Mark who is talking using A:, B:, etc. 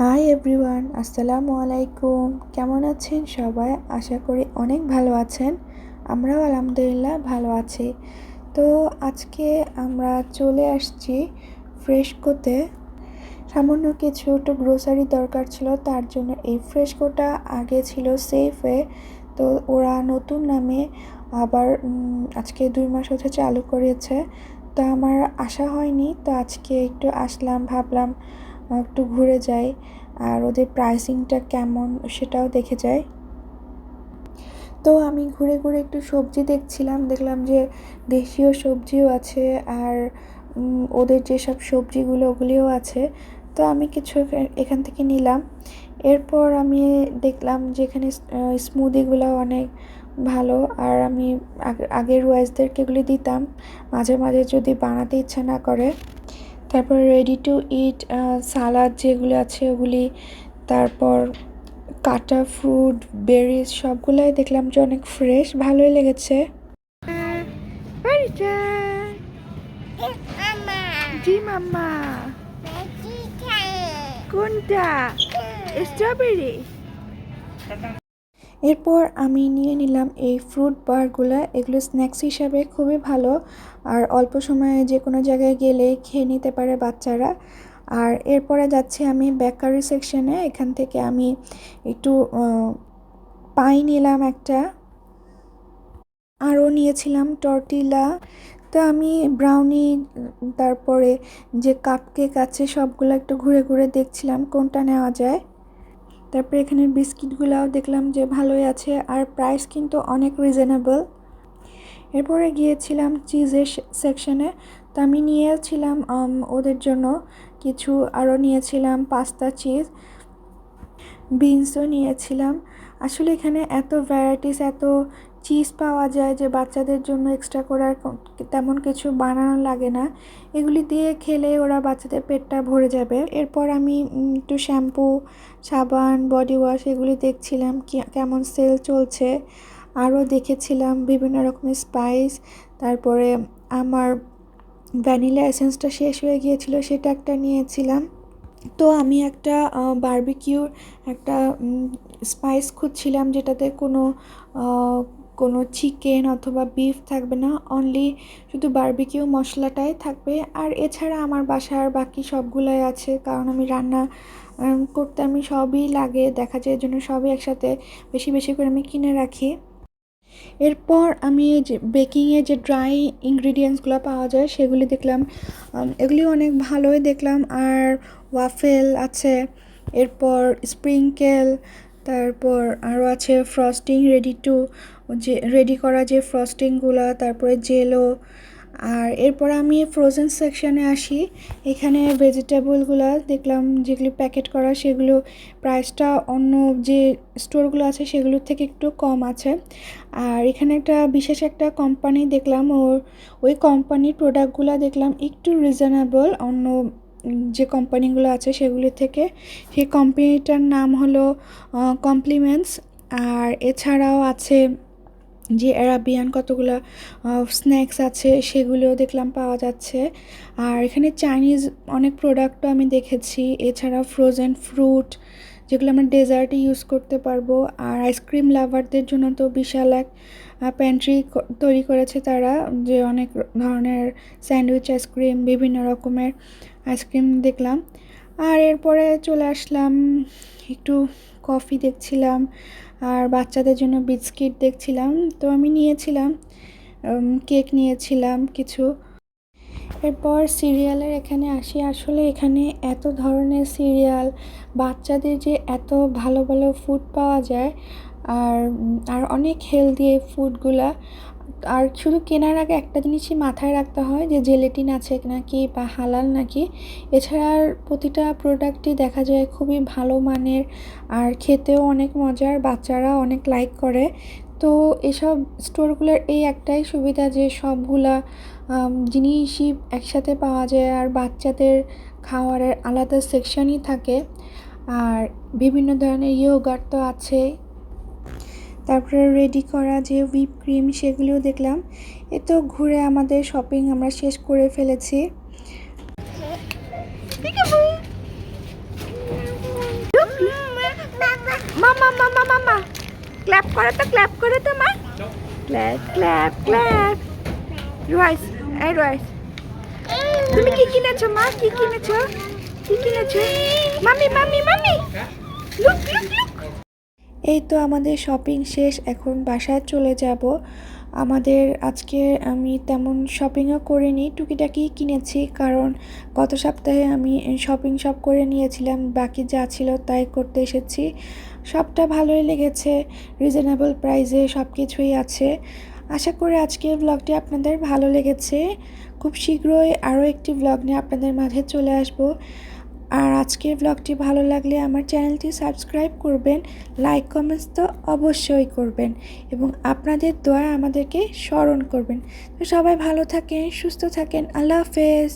A: Hi everyone, আসসালামু আলাইকুম। কেমন আছেন সবাই? আশা করি অনেক ভালো আছেন। আমরাও আলহামদুলিল্লাহ ভালো আছি। তো আজকে আমরা চলে আসছি ফ্রেশকোতে। সামান্য কিছু একটু গ্রোসারি দরকার ছিল, তার জন্য এই ফ্রেশকোটা আগে ছিল সেফে। তো ওরা নতুন নামে আবার আজকে 2 মাস হচ্ছে চালু করেছে। তো আমার আসা হয়নি, তো আজকে একটু আসলাম, ভাবলাম একটু ঘুরে যাই আর ওদের প্রাইসিংটা কেমন সেটাও দেখে যাই। তো আমি ঘুরে ঘুরে একটু সবজি দেখলাম যে দেশীয় সবজিও আছে আর ওদের যেসব সবজিগুলো ওগুলিও আছে। তো আমি কিছু এখান থেকে নিলাম। এরপর আমি দেখলাম যে এখানে স্মুদিগুলো অনেক ভালো, আর আমি আগের ওয়াইজদেরকে এগুলি দিতাম মাঝে মাঝে যদি বানাতে ইচ্ছা না করে। তারপর রেডি টু ইট সালাদ যেগুলো আছে ওগুলি, তারপর কাটা ফ্রুট, বেরিজ সবগুলাই দেখলাম যে অনেক ফ্রেশ, ভালোই লেগেছে। জি মাম্মা। কোনটা? স্ট্রবেরি। এরপর আমি নিয়ে নিলাম এই ফ্রুট বারগুলো। এগুলো স্ন্যাক্স হিসাবে খুবই ভালো, আর অল্প সময়ে যে কোনো জায়গায় গেলে খেয়ে নিতে পারে বাচ্চারা। আর এরপরে যাচ্ছি আমি বেকারি সেকশনে। এখান থেকে আমি একটু পাই নিলাম একটা, আরও নিয়েছিলাম টর্টিলা। তো আমি ব্রাউনি, তারপরে যে কাপকেক আছে সবগুলো একটু ঘুরে ঘুরে দেখছিলাম কোনটা নেওয়া যায়। তারপরে এখানে বিস্কিটগুলোও দেখলাম যে ভালোই আছে, আর প্রাইস কিন্তু অনেক রিজনেবল। এরপরে গিয়েছিলাম চিজের সেকশনে। তো আমি নিয়েছিলাম ওদের জন্য কিছু, আরও নিয়েছিলাম পাস্তা চিজ, বিনসও নিয়েছিলাম। আসলে এখানে এত ভ্যারাইটিস, এত চিজ পাওয়া যায় যে বাচ্চাদের জন্য এক্সট্রা করে আর তেমন কিছু বানানো লাগে না। এগুলি দিয়ে খেলে ওরা বাচ্চাদের পেটটা ভরে যাবে। এরপর আমি একটু শ্যাম্পু, সাবান, বডি ওয়াশ এগুলি দেখছিলাম কেমন সেল চলছে। আরও দেখেছিলাম বিভিন্ন রকমের স্পাইস। তারপরে আমার ভ্যানিলা এসেন্সটা শেষ হয়ে গিয়েছিল, সেটা একটা নিয়েছিলাম। তো আমি একটা বারবিকিউর একটা স্পাইস খুঁজছিলাম যেটাতে কোনো চিকেন অথবা বিফ থাকবে না, অনলি শুধু বারবিকিউ মশলাটাই থাকবে। আর এছাড়া আমার বাসার বাকি সবগুলাই আছে, কারণ আমি রান্না করতে আমি সবই লাগে দেখা যায়, এর জন্য সবই একসাথে বেশি বেশি করে আমি কিনে রাখি। এরপর আমি যে বেকিংয়ে যে ড্রাই ইনগ্রিডিয়েন্টসগুলো পাওয়া যায় সেগুলি দেখলাম, এগুলি অনেক ভালোই দেখলাম। আর ওয়াফেল আছে, এরপর স্প্রিংকেল, তারপর আরও আছে ফ্রস্টিং, রেডি করা যে ফ্রস্টিংগুলো, তারপরে জেলো। আর এরপর আমি ফ্রোজেন সেকশানে আসি। এখানে ভেজিটেবলগুলো দেখলাম যেগুলি প্যাকেট করা, সেগুলো প্রাইসটা অন্য যে স্টোরগুলো আছে সেগুলোর থেকে একটু কম আছে। আর এখানে বিশেষ একটা কোম্পানি দেখলাম, ওই কোম্পানির প্রোডাক্টগুলো দেখলাম একটু রিজনেবল অন্য যে কোম্পানিগুলো আছে সেগুলির থেকে। সেই কোম্পানিটার নাম হলো কমপ্লিমেন্টস। আর এছাড়াও আছে যে অ্যারাবিয়ান কতগুলো স্ন্যাক্স আছে সেগুলোও দেখলাম পাওয়া যাচ্ছে। আর এখানে চাইনিজ অনেক প্রোডাক্টও আমি দেখেছি। এছাড়া ফ্রোজেন ফ্রুট যেগুলো আমরা ডেজার্টে ইউজ করতে পারবো। আর আইসক্রিম লাভারদের জন্য তো বিশাল এক প্যান্ট্রি তৈরি করেছে তারা, যে অনেক ধরনের স্যান্ডউইচ আইসক্রিম, বিভিন্ন রকমের আইসক্রিম দেখলাম। আর এরপরে চলে আসলাম, একটু কফি দেখছিলাম আর বাচ্চাদের জন্য বিস্কিট দেখছিলাম। তো আমি নিয়েছিলাম কেক নিয়েছিলাম কিছু। এরপর সিরিয়ালের এখানে আসি। আসলে এখানে এত ধরনের সিরিয়াল, বাচ্চাদের যে এত ভালো ভালো ফুড পাওয়া যায়, আর আর অনেক হেলদি এই ফুডগুলা। আর শুধু কেনার আগে একটা জিনিসই মাথায় রাখতে হয় যে জেলেটিন আছে নাকি বা হালাল নাকি। এছাড়া আর প্রতিটা প্রোডাক্টই দেখা যায় খুবই ভালো মানের, আর খেতেও অনেক মজার, বাচ্চারা অনেক লাইক করে। তো এসব স্টোরগুলোর এই একটাই সুবিধা যে সবগুলা জিনিসই একসাথে পাওয়া যায়, আর বাচ্চাদের খাওয়ারের আলাদা সেকশনই থাকে। আর বিভিন্ন ধরনের ইয়োগার্ট তো আছেই। তারপরে রেডি করা যে হুইপ ক্রিম সেগুলিও দেখলাম। এ তো ঘুরে আমাদের শপিং আমরা শেষ করে ফেলেছি। মামা মামা মামা ক্ল্যাপ করে তো মা ক্ল্যাপ ক্ল্যাপ ক্ল্যাপ রয়েস এই রয়েস তুমি কি কিনেছো মা কি কিনেছো মামি মামি মামি লুক লুক লুক এই তো আমাদের শপিং শেষ এখন বাসায় চলে যাব আমাদের আজকে আমি তেমন শপিংও করিনি টুকিটাকি কিনেছি কারণ গত সপ্তাহে আমি শপিং সব করে নিয়েছিলাম বাকি যা ছিল তাই করতে এসেছি সবটা ভালোই লেগেছে রিজনেবল প্রাইসে সব কিছুই আছে আশা করি আজকের ব্লগটি আপনাদের ভালো লেগেছে খুব শীঘ্রই আরও একটি ব্লগ নিয়ে আপনাদের মাঝে চলে আসব আর আজকের ব্লগটি ভালো লাগলে আমার চ্যানেলটি সাবস্ক্রাইব করবেন লাইক কমেন্টস তো অবশ্যই করবেন এবং আপনাদের দোয়া আমাদেরকে স্মরণ করবেন তো সবাই ভালো থাকেন সুস্থ থাকেন আল্লাহ হাফেজ।